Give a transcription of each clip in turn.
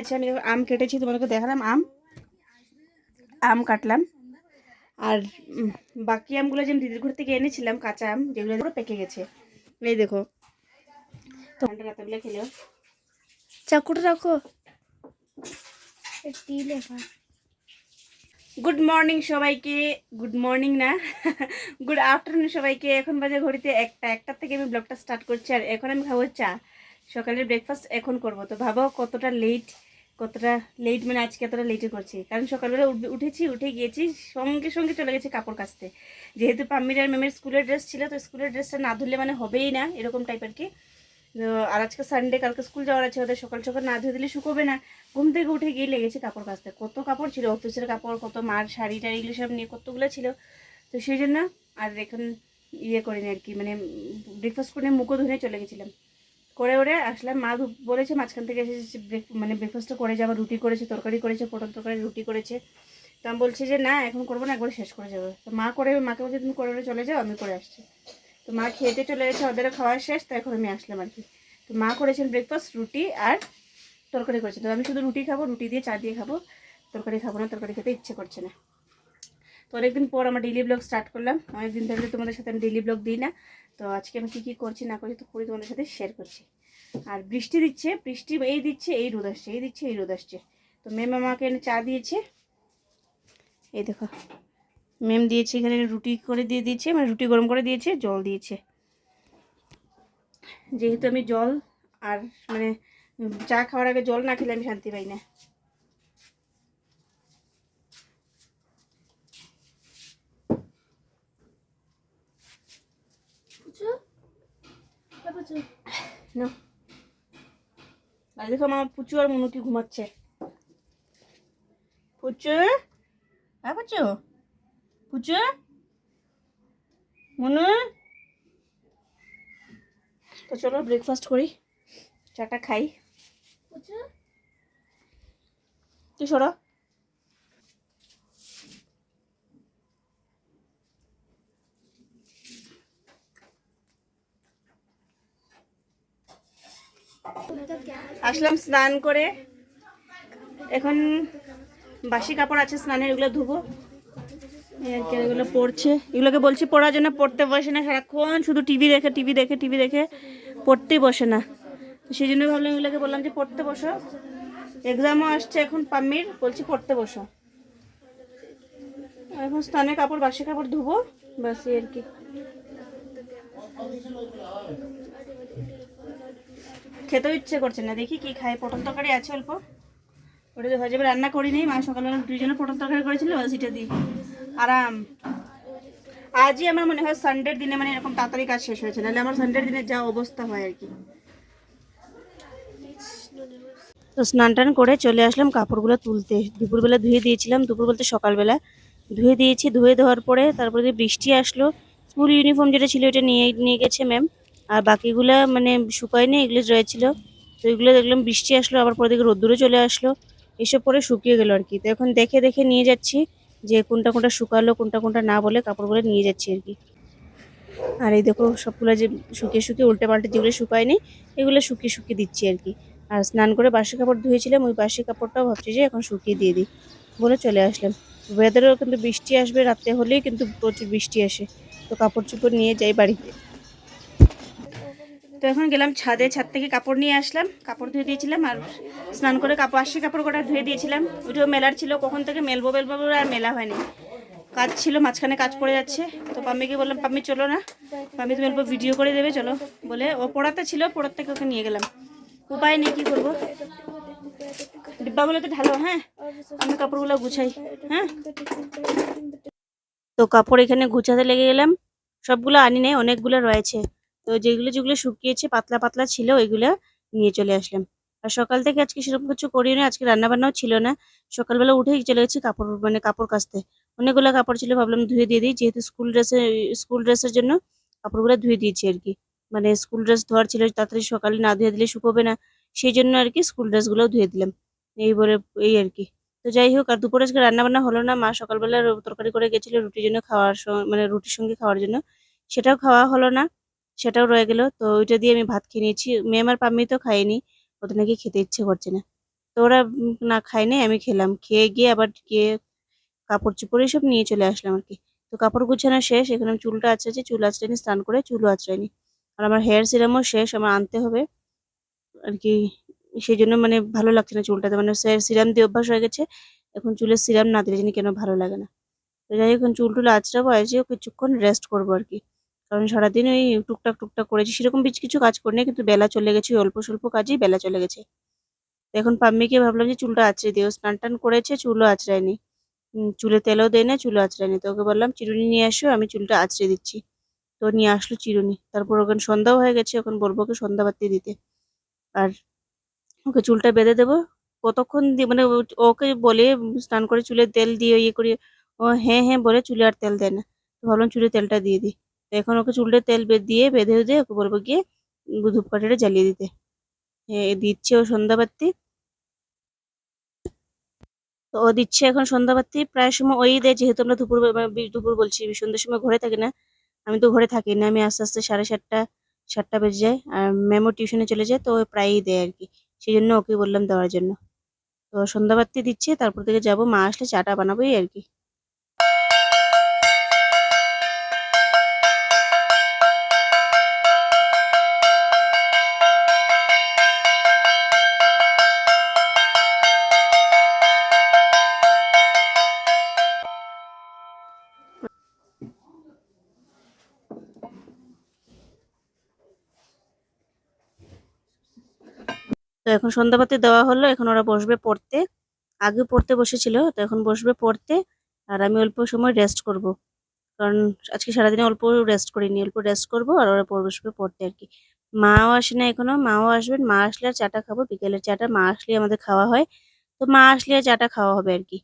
আছে। আমি আম কেটেছি, তোমাদেরকে দেখালাম আম কাটলাম। আর বাকি আমগুলো যে আমি দিদির ঘর থেকে এনেছিলাম কাঁচা আম, যেগুলো পুরো পেকে গেছে। এই দেখো, তো রাতগুলো খেলেও চাকুটা রাখো। গুড মর্নিং সবাইকে, গুড মর্নিং না গুড আফটারনুন সবাইকে। এখন বাজে ঘড়িতে একটার থেকে আমি ব্লগটা স্টার্ট করছি। আর এখন আমি খাবো চা, সকালের ব্রেকফাস্ট এখন করব। তো ভাবো কতটা লেট মানে আজকে এতটা লেটে করছি, কারণ সকালবেলা উঠে গিয়েছি, সঙ্গে সঙ্গে চলে গেছি কাপড় কাচতে। যেহেতু পাম্মির আর ম্যামের স্কুলের ড্রেস ছিল, তো স্কুলের ড্রেসটা না ধুলে মানে হবেই না, এরকম টাইপ আর কি। আর আজকে সানডে, কালকে স্কুল যাওয়ার আছে ওদের, সকাল সকাল না ধুয়ে দিলে শুকোবে না। ঘুম থেকে উঠে গিয়ে লেগেছে কাপড় কাচতে। কত কাপড় ছিল, অফিসের কাপড়, কত মার শাড়ি টাড়ি এগুলো সব নিয়ে কতগুলো ছিল। তো সেই জন্য আর এখন করিনি আর কি, মানে ব্রেকফাস্ট করে মুখও ধুয়ে চলে গেছিলাম। করে ওরে আসলাম, মা বলেছে মাঝখান থেকে এসে মানে ব্রেকফাস্টটা করে যাবো। রুটি করেছে, তরকারি করেছে, পটল তরকারি রুটি করেছে। তো আমি বলছি যে না এখন করবো না, একবার শেষ করে যাবো। তো মা করে, মাকে বলছে তুমি করে চলে যাও, আমি করে আসছি। তো মা খেতে চলে গেছে, ওদেরও খাওয়া শেষ। তো এখন আমি আসলাম আর কি। তো মা করেছেন ব্রেকফাস্ট, রুটি আর তরকারি করেছে। তো আমি শুধু রুটি খাবো, রুটি দিয়ে চা দিয়ে খাবো, তরকারি খাবো না, তরকারি খেতে ইচ্ছে করছে না। তো অনেকদিন পর আমার ডেইলি ব্লগ স্টার্ট করলাম। অনেকদিন ধরে তোমাদের সাথে আমি ডেইলি ব্লগ দিই না। তো আজকে আমি কী করছি না করছি তো পুরো তোমাদের সাথে শেয়ার করছি। আর বৃষ্টি দিচ্ছে, বৃষ্টি এই দিচ্ছে, এই রোদ আসছে, এই দিচ্ছে, এই রোদ আসছে। তো মেম আমাকে এনে চা দিয়েছে, এই দেখো মেম দিয়েছে, এখানে রুটি করে দিয়ে দিয়েছে, মানে রুটি গরম করে দিয়েছে, জল দিয়েছে। যেহেতু আমি জল আর মানে চা খাওয়ার আগে জল না খেলে আমি শান্তি পাই না। আর দেখো আমার পুচু আর মনুটি ঘুমাচ্ছে। পুচু, হ্যাঁ পুচু, পুচু, মনু। তো চলো ব্রেকফাস্ট করি, চাটা খাই। তুই সরো। আসলাম স্নান করে, এখন বাসি কাপড় আছে স্নানের, এগুলো ধুবো। এগুলো পড়ছে, এগুলোকে বলছি পড়ার জন্য, পড়তে বসে না, সারাক্ষণ শুধু টিভি দেখে টিভি দেখে টিভি দেখে, পড়তেই বসে না। তো সেই জন্য ভাবলাম এগুলোকে বললাম যে পড়তে বসো, এক্সামও আসছে এখন পাম্মির, বলছি পড়তে বসো। এখন স্নানের কাপড়, বাসি কাপড় ধুবো, বাস আর কি। খেতেও ইচ্ছে করছে না, দেখি কি খাই। পটল তরকারি আছে অল্প, ওটা তো হয়ে যাবে। রান্না করিনি, মা সকালবেলা দুইজনে পটল তরকারি করেছিল, সেটা দিই আরাম। আজই আমার মনে হয় সানডের দিনে মানে এরকম তাড়াতাড়ি কাজ শেষ হয়েছে, নাহলে আমার সানডের দিনে যা অবস্থা হয় আর কি। তো স্নান টান করে চলে আসলাম কাপড়গুলো তুলতে। দুপুরবেলা ধুয়ে দিয়েছিলাম, দুপুর বলতে সকালবেলা ধুয়ে দিয়েছি। ধুয়ে দেওয়ার পরে তারপরে বৃষ্টি আসলো, স্কুল ইউনিফর্ম যেটা ছিল এটা নিয়ে গেছে ম্যাম। আর বাকিগুলো মানে শুকায়নি, এগুলো রয়েছিল। তো এগুলো দেখলাম বৃষ্টি আসলো, আবার পরে দেখে রোদ্দুরে চলে আসলো, এসব পরে শুকিয়ে গেল আর কি। তো এখন দেখে দেখে নিয়ে যাচ্ছি যে কোনটা কোনটা শুকালো, কোনটা কোনটা না, বলে কাপড়গুলো নিয়ে যাচ্ছি আর কি। আর এই দেখো সবগুলো যে শুকিয়ে শুকিয়ে উল্টে পাল্টে যেগুলো শুকায়নি, এগুলো শুকিয়ে শুকিয়ে দিচ্ছি আর কি। আর স্নান করে বাসি কাপড় ধুয়েছিলাম, ওই বাসি কাপড়টাও ভাবছি যে এখন শুকিয়ে দিয়ে দিই বলে চলে আসলাম। ওয়েদারও কিন্তু বৃষ্টি আসবে, রাত্রে হলেই কিন্তু প্রচুর বৃষ্টি আসে। তো কাপড় চোপড় নিয়ে যাই বাড়িতে। তো এখন গেলাম ছাদে, ছাদ থেকে কাপড় নিয়ে আসলাম, কাপড় ধুয়ে দিয়েছিলাম। আর স্নান করে বাসি কাপড় কটা ধুয়ে দিয়েছিলাম, ওইটাও মেলার ছিল, কখন থেকে মেলবো আর মেলা হয়নি, কাজ ছিল, মাঝখানে কাজ পড়ে যাচ্ছে। তো পাম্মিকে বললাম পাম্মি চলো না, পাম্মি তুমি অল্প ভিডিও করে দেবে চলো, বলে ও পড়াতে ছিল, পড়ার থেকে ওকে নিয়ে গেলাম। উপায় নেই, কী করবো। ডিব্বাগুলো তো ঢালো, হ্যাঁ আমি কাপড়গুলো গুছাই। হ্যাঁ, তো কাপড় এখানে গুছাতে লেগে গেলাম। সবগুলো আনি নেই, অনেকগুলো রয়েছে। তো যেগুলো যেগুলো শুকিয়েছে পাতলা পাতলা ছিল, ওইগুলো নিয়ে চলে আসলাম। আর সকাল থেকে আজকে সেরকম কিছু করি না, আজকে রান্নাবান্নাও ছিল না। সকালবেলা উঠেই চলে গেছি কাপড় মানে কাপড় কাচতে। অনেকগুলো কাপড় ছিল, ভাবলাম ধুয়ে দিয়ে দিই, যেহেতু স্কুল ড্রেসের জন্য কাপড়গুলো ধুয়ে দিয়েছি আর কি। মানে স্কুল ড্রেস ধোয়ার ছিল, তাড়াতাড়ি সকালে না ধুয়ে দিলে শুকোবে না, সেই জন্য আর কি স্কুল ড্রেসগুলোও ধুয়ে দিলাম। এই আর কি। তো যাই হোক, আর দুপুরে আজকে রান্নাবান্না হলো না, মা সকালবেলা তরকারি করে গেছিলো রুটির জন্য, খাওয়ার মানে রুটির সঙ্গে খাওয়ার জন্য, সেটাও খাওয়া হলো না, সেটাও রয়ে গেল। তো ওইটা দিয়ে আমি ভাত খেয়ে নিয়েছি। মেম আর পাম্মি তো খাইনি, ওদের নাকি খেতে ইচ্ছে করছে না। তো ওরা না খায় নাই, আমি খেলাম। খেয়ে গিয়ে আবার গিয়ে কাপড় চোপড় এসব নিয়ে চলে আসলাম আর কি। তো কাপড় গুছানো শেষ, এখানে আমি চুলটা আঁচড়াচ্ছি, চুল আঁচড়াইনি, স্নান করে চুলও আঁচড়াইনি। আর আমার হেয়ার সিরামও শেষ, আমার আনতে হবে আর কি। সেই জন্য মানে ভালো লাগছে না চুলটাতে, মানে সিরাম দিয়ে অভ্যাস হয়ে গেছে, এখন চুলের সিরাম না দিলে জানি কেন ভালো লাগে না। তো যাই হোক, এখন চুল টুল আঁচড়াবো, আজকেও কিছুক্ষণ রেস্ট করবো আর কি। কারণ সারাদিন ওই টুকটাক টুকটাক করেছি, সেরকম বেশ কিছু কাজ করিনি, কিন্তু বেলা চলে গেছে, ওই অল্প স্বল্প কাজেই বেলা চলে গেছে। তো এখন পাম্মিকে ভাবলাম যে চুলটা আঁচড়ে দিও, স্নান টান করেছে, চুলও আঁচড়ায়নি, চুলে তেলও দেয় না, চুলও আঁচড়ায়নি। তো ওকে বললাম চিরুনি নিয়ে আসো, আমি চুলটা আঁচড়ে দিচ্ছি। তো নিয়ে আসলো চিরুনি, তারপর ওখানে সন্ধ্যাও হয়ে গেছে, এখন বলবো ওকে সন্ধ্যা বাতি দিতে। আর ওকে চুলটা বেঁধে দেবো। কতক্ষণ দিয়ে মানে ওকে বলে স্নান করে চুলে তেল দিয়ে ইয়ে করি, ও হ্যাঁ হ্যাঁ বলে চুলে আর তেল দেয় না। তো ভাবলাম চুলে তেলটা দিয়ে দিই। তো এখন ওকে চুলটা তেল দিয়ে বেঁধে দিয়ে ওকে বলবো গিয়ে ধূপকাঠিটা জ্বালিয়ে দিতে। হ্যাঁ, দিচ্ছে ও সন্ধ্যাবাতি। তো ও দিচ্ছে এখন সন্ধ্যাবাতি, প্রায় সময় ওই দেয়, যেহেতু আমরা দুপুর দুপুর বলছি সন্ধ্যের সময় ঘরে থাকি না। আমি তো ঘরে থাকি না, আমি আস্তে আস্তে 7:30 বেজে যায়, আর ম্যামও টিউশনে চলে যায়, তো ও প্রায়ই দেয় আর কি। সেই জন্য ওকে বললাম দেওয়ার জন্য। তো সন্ধ্যাবাতি দিচ্ছি, তারপর থেকে যাব, মা আসলে চাটা বানাবোই আর কি। তো এখন সন্ধ্যাবাতি দেওয়া হলো, এখন ওরা বসবে পড়তে। আগে পড়তে বসেছিল, তো এখন বসবে পড়তে। আর আমি অল্প সময় রেস্ট করব, কারণ আজকে সারাদিনে অল্প রেস্ট করিনি, অল্প রেস্ট করব, আর ওরা বসবে পড়তে আর কি। মাও আসে না এখনো, মাও আসবেন, মা আসলে আর চাটা খাবো, বিকেলের চাটা মা আসলে আমাদের খাওয়া হয়। তো মা আসলে আর চাটা খাওয়া হবে আর কি।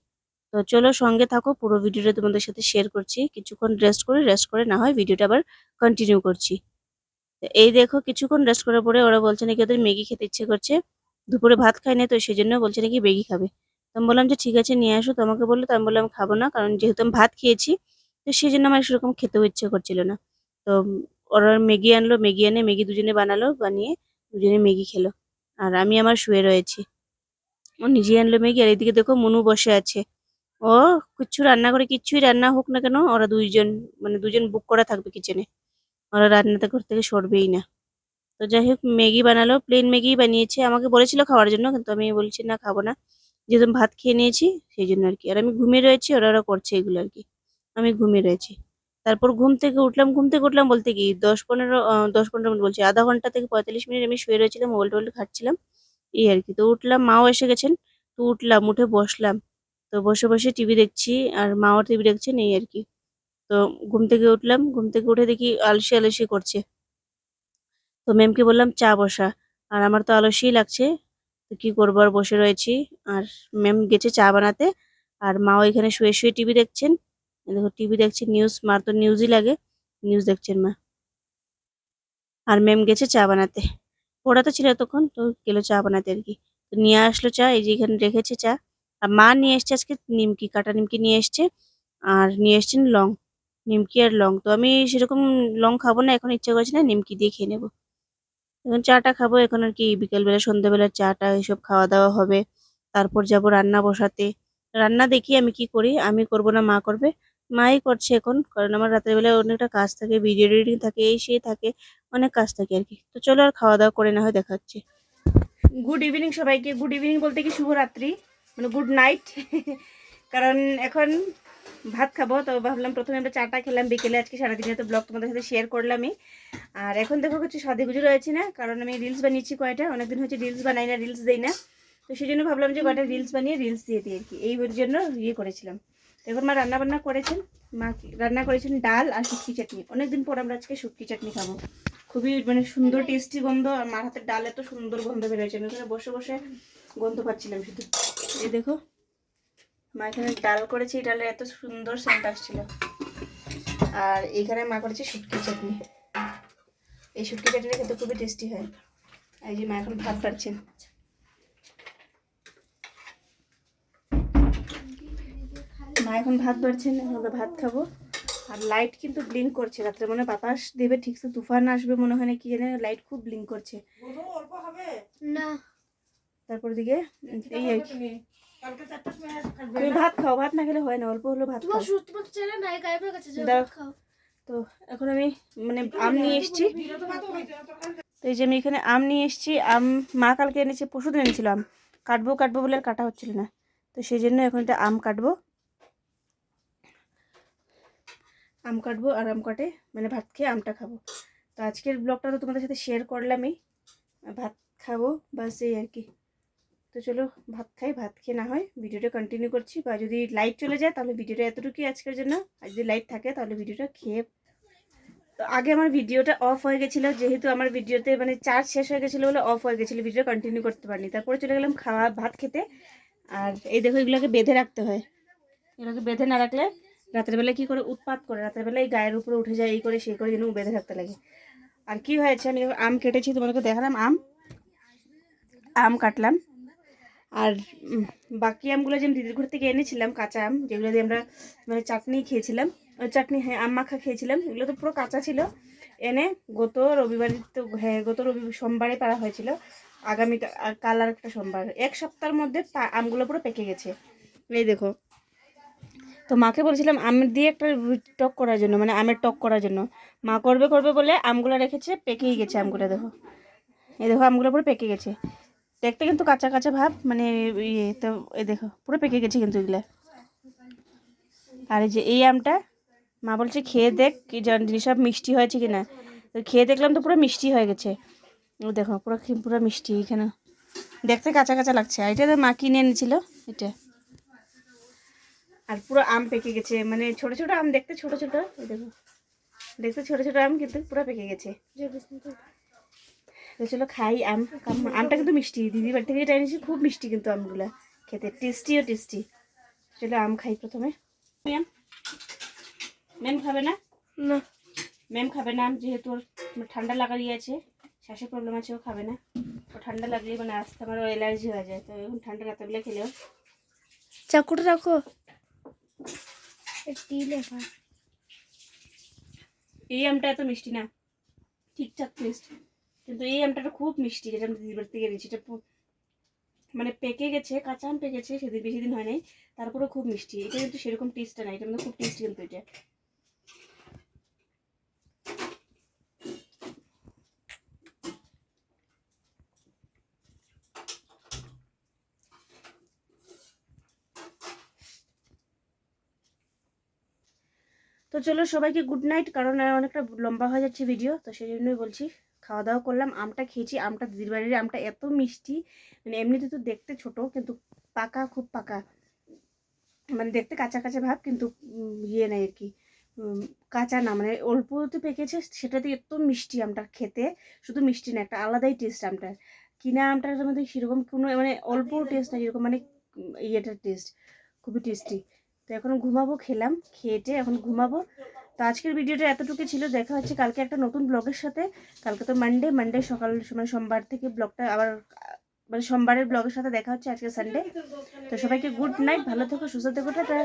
তো চলো সঙ্গে থাকো, পুরো ভিডিওটা তোমাদের সাথে শেয়ার করছি। কিছুক্ষণ রেস্ট করে না হয় ভিডিওটা আবার কন্টিনিউ করছি। তো এই দেখো, কিছুক্ষণ রেস্ট করার পরে ওরা বলছে নাকি ওদের ম্যাগি খেতে ইচ্ছে করছে। দুপুরে ভাত খায় না, তো সেই জন্য বলছে নাকি ম্যাগি খাবে। তো আমি বললাম যে ঠিক আছে নিয়ে আসো, তো আমাকে বললো, তো আমি বললাম খাবো না, কারণ যেহেতু আমি ভাত খেয়েছি, তো সেই জন্য আমার সেরকম খেতেও ইচ্ছে করছিল না। তো ওরা ম্যাগি আনলো, ম্যাগি এনে ম্যাগি দুজনে বানালো, বানিয়ে দুজনে ম্যাগি খেলো। আর আমি আমার শুয়ে রয়েছি। ও নিজে আনলো ম্যাগি, আর এদিকে দেখো মনু বসে আছে। ও কিচ্ছু রান্না করে, কিচ্ছুই রান্না হোক না কেন, ওরা দুইজন মানে দুজন বুক করা থাকবে কিচেনে, ওরা রান্নাতে ঘর থেকে সরবেই না। তো যাই হোক, ম্যাগি বানালো, প্লেন ম্যাগি বানিয়েছে, আমাকে বলেছিল খাওয়ার জন্য, কিন্তু আমি বলছি না খাবো না, যেহেতু আমি ভাত খেয়ে নিয়েছি সেই জন্য আর কি। আর আমি ঘুমিয়ে রয়েছি, ওরা ওরা করছে এগুলো আর কি, আমি ঘুমিয়ে রয়েছি। তারপর ঘুম থেকে উঠলাম বলতে কি 10-15 মিনিট বলছি, আধা ঘন্টা থেকে 45 মিনিট আমি শুয়ে রয়েছিলাম, মোবাইল টোবাইল ঘাঁটছিলাম এই আর কি। তো উঠলাম, মাও এসে গেছেন, তো উঠলাম, উঠে বসলাম। তো বসে বসে টিভি দেখছি, আর মাও টিভি দেখছেন এই আর কি। তো ঘুম থেকে উঠলাম, ঘুম থেকে উঠে দেখি আলসি আলসি করছে। তো ম্যামকে বললাম চা বসা, আর আমার তো আলস্যই লাগছে, তো কি করবো, আর বসে রয়েছি। আর ম্যাম গেছে চা বানাতে, আর মাও এখানে শুয়ে শুয়ে টিভি দেখছেন। এই দেখো টিভি দেখছে, নিউজ, মার তো নিউজই লাগে, নিউজ দেখছেন মা। আর ম্যাম গেছে চা বানাতে, পড়াতে ছিল তখন, তো গেলো চা বানাতে আর কি। তো নিয়ে আসলো চা, এই যে এখানে রেখেছে চা। আর মা নিয়ে এসছে আজকে নিমকি, কাটা নিমকি নিয়ে এসছে, আর নিয়ে এসছেন লং, নিমকি আর লং। তো আমি সেরকম লং খাবো না, এখন ইচ্ছা করছে না, নিমকি দিয়ে খেয়ে নেবো। এখন চাটা খাবো, এখন আর কি বিকেলবেলা সন্ধ্যাবেলা চাটা এসব খাওয়া দাওয়া হবে। তারপর যাব রান্না বসাতে। রান্না দেখি আমি কি করি, আমি করব না মা করবে। মাই করছে এখন, কারণ আমার রাতের বেলায় অনেকটা কাজ থাকে, ভিডিও এডিটিং থাকে, এই সেই থাকে, অনেক কাজ থাকে আর কি। তো চলো আর খাওয়া দাওয়া করে না হয় দেখা হচ্ছে। গুড ইভিনিং সবাইকে, গুড ইভিনিং বলতে কি শুভরাত্রি, মানে গুড নাইট। কারণ এখন ভাত খাবো, তো ভাবলাম প্রথমে আমরা চাটা খেলাম বিকেলে, আজকে সারাদিনে তো ব্লগ তোমাদের সাথে শেয়ার করলামই। আর এখন দেখো কিছু সাজেগুজে রয়েছে না, কারণ আমি রিলস বানিয়েছি কয়টা, অনেকদিন হচ্ছে রিলস বানাই না, রিলস দেই না। তো সেই জন্য ভাবলাম যে কয়টা রিলস বানিয়ে রিলস দিয়ে দিই আর কি, এই জন্য ইয়ে করেছিলাম। এখন মা রান্না বান্না করেছেন, মা রান্না করেছেন ডাল আর শুটকি চাটনি। অনেকদিন পর আমরা আজকে শুটকি চাটনি খাবো, খুবই মানে সুন্দর টেস্টি গন্ধ, আর মার হাতের ডাল এত সুন্দর গন্ধ বেরোয়েছে, আমি ওখানে বসে বসে গন্ধ পাচ্ছিলাম শুধু। এই দেখো মা এখানে ডাল করেছে, এই ডালের এত সুন্দর সেন্ট আসছিল। আর এইখানে মা করেছে শুটকি চাটনি, এই শুটকি চাটনি খেতে খুবই টেস্টি হয়। এই যে মা এখন ভাত বাড়ছেন, মা এখন ভাত বাড়ছেন, আমরা ভাত খাবো। আর লাইট কিন্তু ব্লিঙ্ক করছে, রাত্রে মনে হয় বাতাস দেবে, ঠিকছে তুফান আসবে মনে হয় না, কি জানে, লাইট খুব ব্লিঙ্ক করছে। না তারপর দিকে এই আর কি। তুমি ভাত খাও, ভাত না খেলে হয় না, অল্প হলো ভাত খাও। দাও। তো এখন আমি মানে আম নিয়ে এসেছি, তো এই যে আমি এখানে আম নিয়ে এসেছি। আম মা কালকে এনেছে, পরশুদিন এনেছিল আম। কাটবো কাটবো বলে আর কাটা হচ্ছিল না, তো সেই জন্য এখন এটা আম কাটবো। আম কাটবো আর আম কাটে মানে ভাত খেয়ে আমটা খাবো। তো আজকের ব্লগটা তো তোমাদের সাথে শেয়ার করলামই, ভাত খাবো বাস এই আর কি। তো চলো ভাত খাই, ভাত খেয়ে না হয় ভিডিওটা কন্টিনিউ করছি, বা যদি লাইট চলে যায় তাহলে ভিডিওটা এতটুকুই আজকের জন্য, আর যদি লাইট থাকে তাহলে ভিডিওটা খেয়ে। তো আগে আমার ভিডিওটা অফ হয়ে গেছিলো, যেহেতু আমার ভিডিওতে মানে চার্জ শেষ হয়ে গেছিলো বলে অফ হয়ে গেছিলো, ভিডিও কন্টিনিউ করতে পারিনি। তারপরে চলে গেলাম খাওয়া ভাত খেতে। আর এই দেখো এগুলোকে বেঁধে রাখতে হয়, এগুলোকে বেঁধে না রাখলে রাতের বেলায় কী করে উৎপাত করে, রাতের বেলায় এই গায়ের উপরে উঠে যায়, এই করে সেই করে যেন বেঁধে রাখতে লাগে। আর কি হয়েছে, আমি আম কেটেছি তোমাদেরকে দেখালাম, আম কাটলাম। আর বাকি আমগুলো যে আমি দিদির ঘর থেকে এনেছিলাম কাঁচা আম, যেগুলো দিয়ে আমরা মানে চাটনি খেয়েছিলাম, চাটনি হ্যাঁ আম মাখা খেয়েছিলাম, এগুলো তো পুরো কাঁচা ছিল। এনে গত রবিবার, তো হ্যাঁ গত সোমবারে পাড়া হয়েছিল, আগামী কাল আর একটা সোমবার, এক সপ্তাহের মধ্যে আমগুলো পুরো পেকে গেছে। এই দেখো, তো মাকে বলছিলাম আম দিয়ে একটা টক করার জন্য, মানে আমের টক করার জন্য। মা করবে করবে বলে আমগুলো রেখেছে, পেকেই গেছে আমগুলো। দেখো এই দেখো আমগুলো পুরো পেকে গেছে, দেখতে কিন্তু কাঁচা কাঁচা ভাব, মানে ইয়ে। তো এই দেখো পুরো পেকে গেছে কিন্তু এগুলো। আর এই যে এই আমটা মা বলছে খেয়ে দেখ কি জিনিস সব মিষ্টি হয়েছে কিনা, তো খেয়ে দেখলাম তো পুরো মিষ্টি হয়ে গেছে। ও দেখো পুরো পুরো মিষ্টি, এখানে দেখতে কাঁচা কাঁচা লাগছে। আর এটা তো মা কিনে এনেছিল এটা। আর পুরো আম পেকে গেছে, মানে ছোট ছোট আম, দেখতে ছোট ছোট, দেখো দেখতে ছোট ছোট আম কিন্তু পুরো পেকে গেছে। তো চলো খাই আম। আমটা কিন্তু মিষ্টি, দিদি বাড়ি থেকে যেটা এনেছি খুব মিষ্টি কিন্তু আমগুলো, খেতে টেস্টিও টেস্টি। চলো আম খাই প্রথমে। ম্যাম খাবে না? না ম্যাম খাবে না, যেহেতু ওর ঠান্ডা লাগাই আছে, শ্বাসের প্রবলেম আছে, ও খাবে না। ও ঠান্ডা লাগলে মানে আসতে আমার অ্যালার্জি হয়ে যায়, তো এখন ঠান্ডা রাতেরবেলা খেলেও। চাকুটা রাখো। এই আমটা এত মিষ্টি না, ঠিকঠাক টেস্ট, কিন্তু এই আমটা খুব মিষ্টি, যেটা আমি দিদির বাড়ি থেকে এনেছি। এটা মানে পেকে গেছে, কাঁচা আম পেকেছে সেদিন, বেশি দিন হয় নাই, তারপরেও খুব মিষ্টি। এটা কিন্তু সেরকম টেস্টটা না, এটা কিন্তু খুব টেস্টি কিন্তু এটা। তো চলো সবাইকে গুড নাইট, কারণ অনেকটা লম্বা হয়ে যাচ্ছে ভিডিও, তো সেই জন্যই বলছি। খাওয়া দাওয়া করলাম, আমটা খেয়েছি, আমটা দিদির বাড়ির আমটা এত মিষ্টি, মানে এমনিতে তো দেখতে ছোট কিন্তু পাকা, খুব পাকা, মানে দেখতে কাঁচা কাঁচা ভাব, কিন্তু ইয়ে নেই আর কি, কাঁচা না, মানে অল্পতে পেকেছে, সেটাতে এত মিষ্টি আমটা খেতে। শুধু মিষ্টি না, একটা আলাদাই টেস্ট আমটার। কিনা আমটার মধ্যে সেরকম কোনো মানে অল্প টেস্ট না, যেরকম মানে ইয়েটার টেস্ট খুবই টেস্টি। তো এখন ঘুমাবো, খেলাম, খেয়েটে এখন ঘুমাবো। তো আজকের ভিডিওটা এতটুকু ছিল, দেখা হচ্ছে কালকে একটা নতুন ব্লগের সাথে। কালকে তো মানডে সকাল সময়, সোমবার থেকে ব্লগটা আবার, মানে সোমবারের ব্লগের সাথে দেখা হচ্ছে, আজকে সানডে। তো সবাইকে গুড নাইট, ভালো থেকো, সুস্থ থেকো, টাটা।